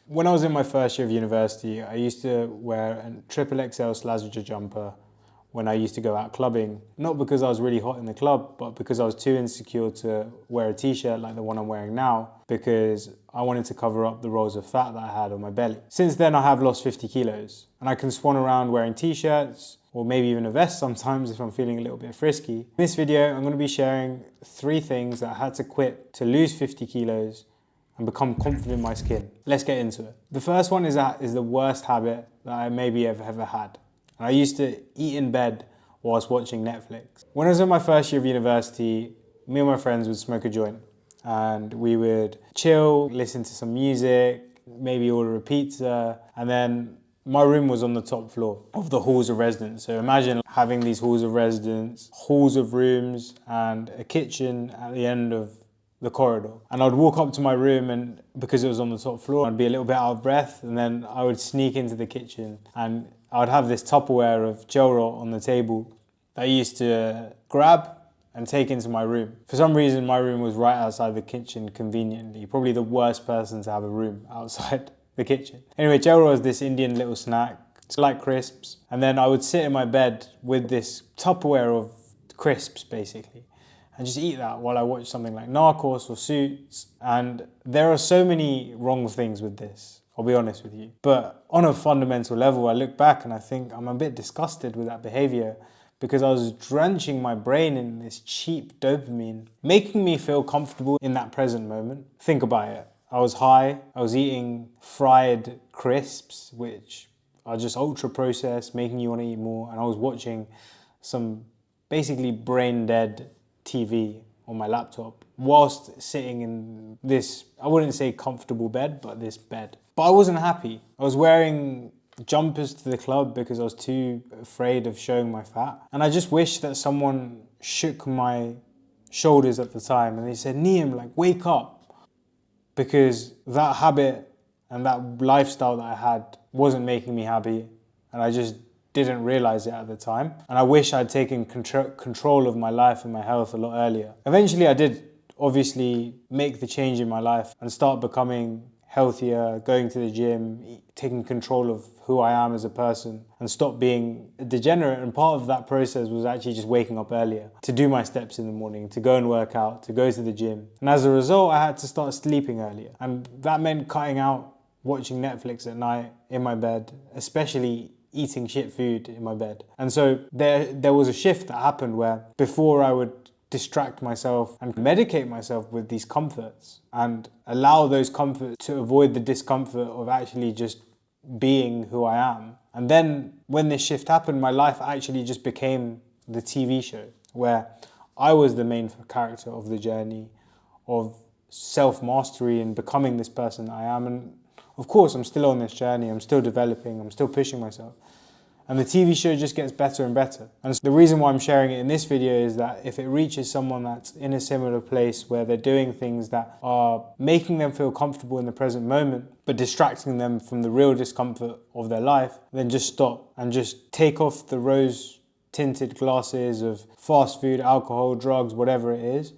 When I was in my first year of university, I used to wear a triple XL Slazenger jumper when I used to go out clubbing. Not because I was really hot in the club, but because I was too insecure to wear a t-shirt like the one I'm wearing now, because I wanted to cover up the rolls of fat that I had on my belly. Since then, I have lost 50 kilos and I can swan around wearing t-shirts or maybe even a vest sometimes if I'm feeling a little bit frisky. In this video, I'm going to be sharing 3 things that I had to quit to lose 50 kilos and become confident in my skin. Let's get into it. The first one is the worst habit that I maybe have ever had. And I used to eat in bed whilst watching Netflix. When I was in my first year of university, me and my friends would smoke a joint and we would chill, listen to some music, maybe order a pizza, and then my room was on the top floor of the halls of residence. So imagine having these halls of residence, halls of rooms, and a kitchen at the end of the corridor. And I'd walk up to my room, and because it was on the top floor, I'd be a little bit out of breath, and then I would sneak into the kitchen and I'd have this Tupperware of gel roll on the table that I used to grab and take into my room. For some reason, my room was right outside the kitchen conveniently. Probably the worst person to have a room outside the kitchen. Anyway, gel roll is this Indian little snack. It's like crisps. And then I would sit in my bed with this Tupperware of crisps, basically, and just eat that while I watch something like Narcos or Suits. And there are so many wrong things with this, I'll be honest with you. But on a fundamental level, I look back and I think I'm a bit disgusted with that behavior, because I was drenching my brain in this cheap dopamine, making me feel comfortable in that present moment. Think about it. I was high, I was eating fried crisps, which are just ultra processed, making you want to eat more. And I was watching some basically brain dead TV on my laptop whilst sitting in this, I wouldn't say comfortable bed, but this bed. But I wasn't happy. I was wearing jumpers to the club because I was too afraid of showing my fat. And I just wish that someone shook my shoulders at the time and they said, Niam, like, wake up. Because that habit and that lifestyle that I had wasn't making me happy, and I just didn't realize it at the time. And I wish I'd taken control of my life and my health a lot earlier. Eventually I did obviously make the change in my life and start becoming healthier, going to the gym, taking control of who I am as a person, and stop being a degenerate. And part of that process was actually just waking up earlier to do my steps in the morning, to go and work out, to go to the gym. And as a result, I had to start sleeping earlier. And that meant cutting out watching Netflix at night in my bed, especially eating shit food in my bed. And so there was a shift that happened where before I would distract myself and medicate myself with these comforts and allow those comforts to avoid the discomfort of actually just being who I am. And then when this shift happened, my life actually just became the TV show where I was the main character of the journey of self-mastery and becoming this person that I am. And of course, I'm still on this journey, I'm still developing, I'm still pushing myself. And the TV show just gets better and better. And so the reason why I'm sharing it in this video is that if it reaches someone that's in a similar place where they're doing things that are making them feel comfortable in the present moment, but distracting them from the real discomfort of their life, then just stop and just take off the rose-tinted glasses of fast food, alcohol, drugs, whatever it is,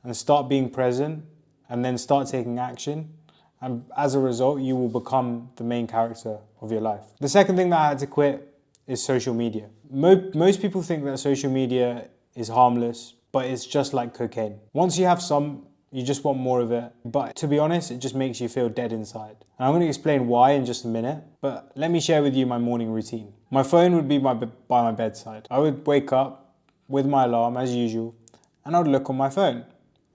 and start being present, and then start taking action. And as a result, you will become the main character of your life. The second thing that I had to quit is social media. Most people think that social media is harmless, but it's just like cocaine. Once you have some, you just want more of it. But to be honest, it just makes you feel dead inside. And I'm going to explain why in just a minute, but let me share with you my morning routine. My phone would be by my bedside. I would wake up with my alarm as usual, and I would look on my phone.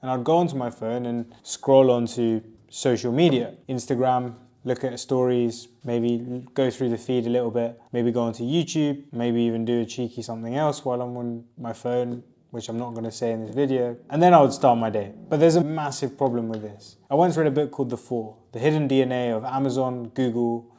And I'd go onto my phone and scroll onto social media, Instagram, look at stories, maybe go through the feed a little bit, maybe go onto YouTube, maybe even do a cheeky something else while I'm on my phone, which I'm not going to say in this video. And then I would start my day. But there's a massive problem with this. I once read a book called The Four, The Hidden DNA of Amazon, Google,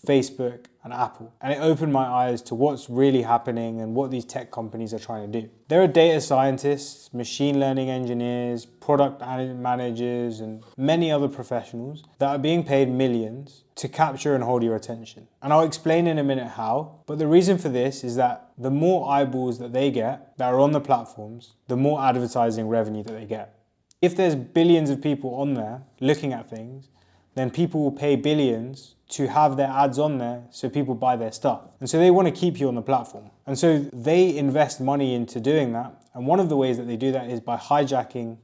Facebook, and Apple. And it opened my eyes to what's really happening and what these tech companies are trying to do. There are data scientists, machine learning engineers, product managers, and many other professionals that are being paid millions to capture and hold your attention. And I'll explain in a minute how, but the reason for this is that the more eyeballs that they get that are on the platforms, the more advertising revenue that they get. If there's billions of people on there looking at things, then people will pay billions to have their ads on there so people buy their stuff. And so they want to keep you on the platform. And so they invest money into doing that. And one of the ways that they do that is by hijacking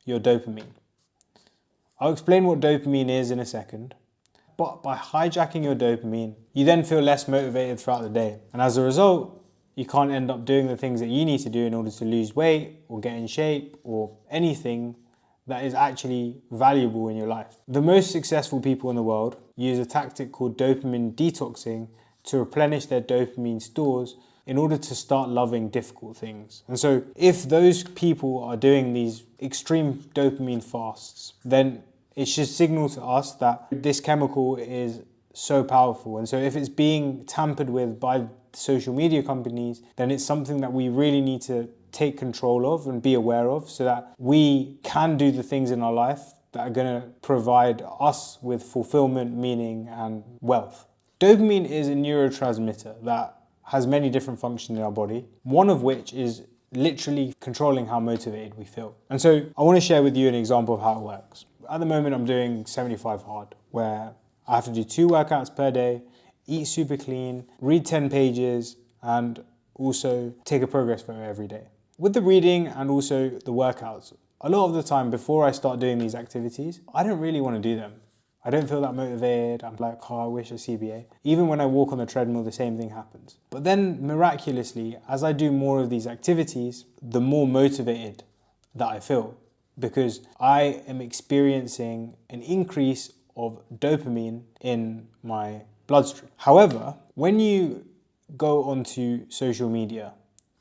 your dopamine. I'll explain what dopamine is in a second. But by hijacking your dopamine, you then feel less motivated throughout the day. And as a result, you can't end up doing the things that you need to do in order to lose weight or get in shape or anything that is actually valuable in your life. The most successful people in the world use a tactic called dopamine detoxing to replenish their dopamine stores in order to start loving difficult things. And so if those people are doing these extreme dopamine fasts, then it should signal to us that this chemical is so powerful. And so if it's being tampered with by social media companies, then it's something that we really need to take control of and be aware of so that we can do the things in our life that are going to provide us with fulfillment, meaning, and wealth. Dopamine is a neurotransmitter that has many different functions in our body, one of which is literally controlling how motivated we feel. And so I want to share with you an example of how it works. At the moment, I'm doing 75 hard, where I have to do 2 workouts per day, eat super clean, read 10 pages, and also take a progress photo every day. With the reading and also the workouts, a lot of the time before I start doing these activities, I don't really want to do them. I don't feel that motivated. I'm like, oh, I wish a CBA. Even when I walk on the treadmill, the same thing happens. But then miraculously, as I do more of these activities, the more motivated that I feel, because I am experiencing an increase of dopamine in my bloodstream. However, when you go onto social media,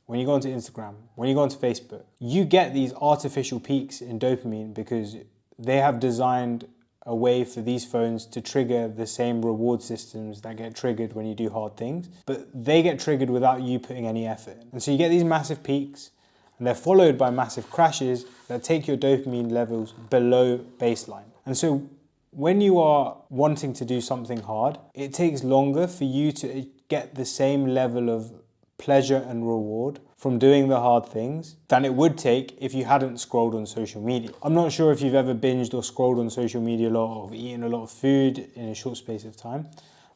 when you go onto Instagram, when you go onto Facebook, you get these artificial peaks in dopamine because they have designed a way for these phones to trigger the same reward systems that get triggered when you do hard things, but they get triggered without you putting any effort in. And so you get these massive peaks, and they're followed by massive crashes that take your dopamine levels below baseline. And so when you are wanting to do something hard, it takes longer for you to get the same level of pleasure and reward from doing the hard things than it would take if you hadn't scrolled on social media. I'm not sure if you've ever binged or scrolled on social media a lot or eaten a lot of food in a short space of time,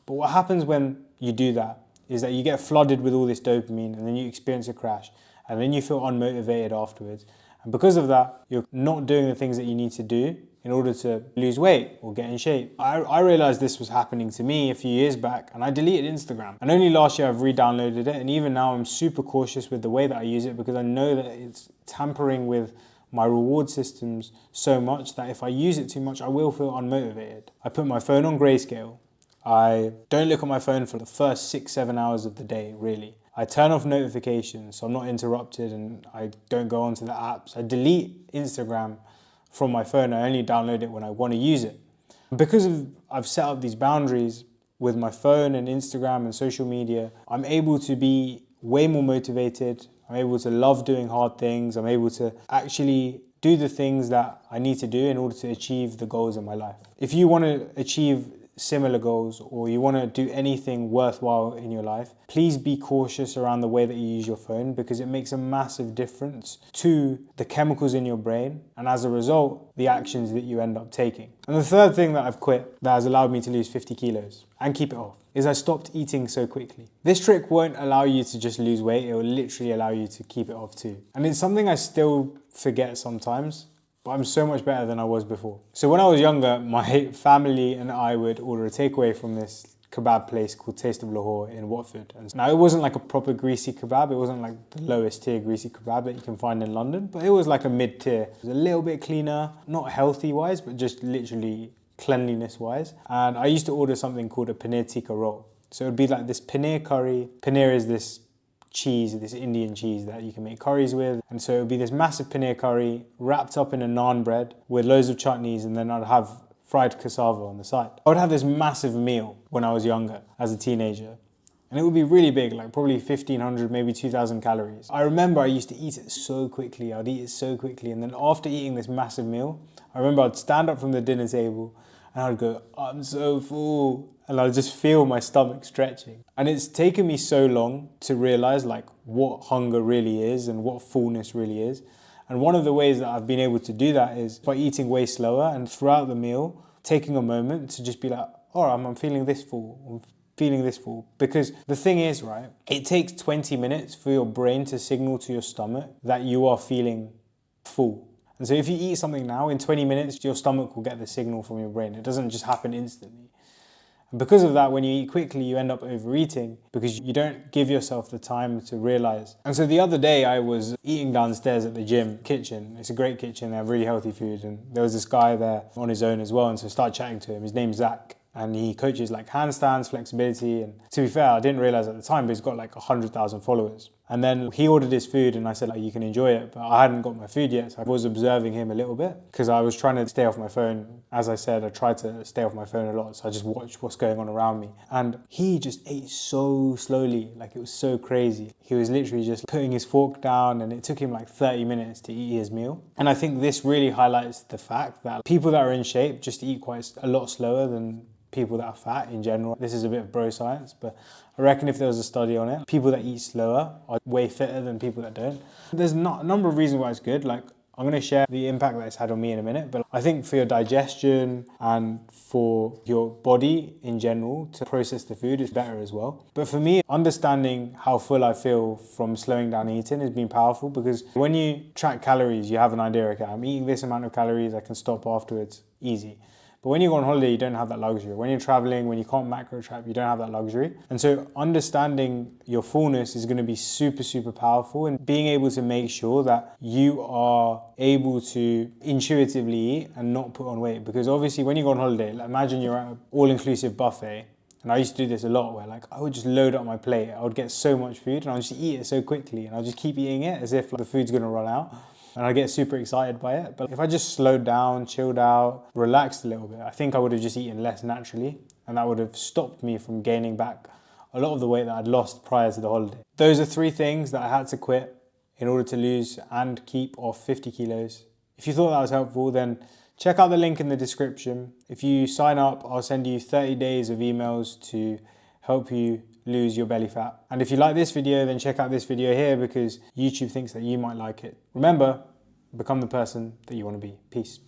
but what happens when you do that is that you get flooded with all this dopamine and then you experience a crash and then you feel unmotivated afterwards. And because of that, you're not doing the things that you need to do in order to lose weight or get in shape. I realized this was happening to me a few years back and I deleted Instagram. And only last year I've re-downloaded it, and even now I'm super cautious with the way that I use it because I know that it's tampering with my reward systems so much that if I use it too much, I will feel unmotivated. I put my phone on grayscale. I don't look at my phone for the first 6-7 hours of the day, really. I turn off notifications so I'm not interrupted and I don't go onto the apps. I delete Instagram from my phone. I only download it when I want to use it. Because I've set up these boundaries with my phone and Instagram and social media, I'm able to be way more motivated. I'm able to love doing hard things. I'm able to actually do the things that I need to do in order to achieve the goals in my life. If you want to achieve similar goals or you want to do anything worthwhile in your life, please be cautious around the way that you use your phone because it makes a massive difference to the chemicals in your brain and as a result, the actions that you end up taking. And the third thing that I've quit that has allowed me to lose 50 kilos and keep it off is I stopped eating so quickly. This trick won't allow you to just lose weight, it will literally allow you to keep it off too. And it's something I still forget sometimes, but I'm so much better than I was before. So when I was younger, my family and I would order a takeaway from this kebab place called Taste of Lahore in Watford. And now it wasn't like a proper greasy kebab, it wasn't like the lowest tier greasy kebab that you can find in London, but it was like a mid-tier. It was a little bit cleaner, not healthy wise, but just literally cleanliness wise. And I used to order something called a paneer tikka roll. So it would be like this paneer curry. Paneer is this cheese, this Indian cheese that you can make curries with. And so it would be this massive paneer curry wrapped up in a naan bread with loads of chutneys, and then I'd have fried cassava on the side. I would have this massive meal when I was younger as a teenager. And it would be really big, like probably 1,500, maybe 2,000 calories. I remember I used to eat it so quickly. I'd eat it so quickly. And then after eating this massive meal, I remember I'd stand up from the dinner table and I'd go, I'm so full. And I'd just feel my stomach stretching. And it's taken me so long to realize like what hunger really is and what fullness really is. And one of the ways that I've been able to do that is by eating way slower, and throughout the meal, taking a moment to just be like, all right, I'm feeling this full, I'm feeling this full. Because the thing is, right, it takes 20 minutes for your brain to signal to your stomach that you are feeling full. And so if you eat something now, in 20 minutes, your stomach will get the signal from your brain. It doesn't just happen instantly. And because of that, when you eat quickly, you end up overeating because you don't give yourself the time to realize. And so the other day I was eating downstairs at the gym kitchen. It's a great kitchen, they have really healthy food. And there was this guy there on his own as well. And so I started chatting to him. His name's Zach. And he coaches like handstands, flexibility. And to be fair, I didn't realize at the time, but he's got like 100,000 followers. And then he ordered his food and I said, like, you can enjoy it. But I hadn't got my food yet. So I was observing him a little bit because I was trying to stay off my phone. As I said, I tried to stay off my phone a lot. So I just watched what's going on around me. And he just ate so slowly. Like, it was so crazy. He was literally just putting his fork down and it took him like 30 minutes to eat his meal. And I think this really highlights the fact that people that are in shape just eat quite a lot slower than people that are fat in general. This is a bit of bro science, but I reckon if there was a study on it, people that eat slower are way fitter than people that don't. There's not a number of reasons why it's good. Like, I'm going to share the impact that it's had on me in a minute, but I think for your digestion and for your body in general to process the food is better as well. But for me, understanding how full I feel from slowing down eating has been powerful because when you track calories, you have an idea, okay, I'm eating this amount of calories, I can stop afterwards, easy. But when you go on holiday, you don't have that luxury. When you're traveling, when you can't macro track, you don't have that luxury. And so understanding your fullness is going to be super, super powerful, and being able to make sure that you are able to intuitively eat and not put on weight. Because obviously when you go on holiday, like imagine you're at an all-inclusive buffet. And I used to do this a lot where like I would just load up my plate. I would get so much food and I would just eat it so quickly and I'll just keep eating it as if like, the food's going to run out. And I get super excited by it. But if I just slowed down, chilled out, relaxed a little bit, I think I would have just eaten less naturally. And that would have stopped me from gaining back a lot of the weight that I'd lost prior to the holiday. Those are 3 things that I had to quit in order to lose and keep off 50 kilos. If you thought that was helpful, then check out the link in the description. If you sign up, I'll send you 30 days of emails to help you lose your belly fat. And if you like this video, then check out this video here because YouTube thinks that you might like it. Remember, become the person that you want to be. Peace.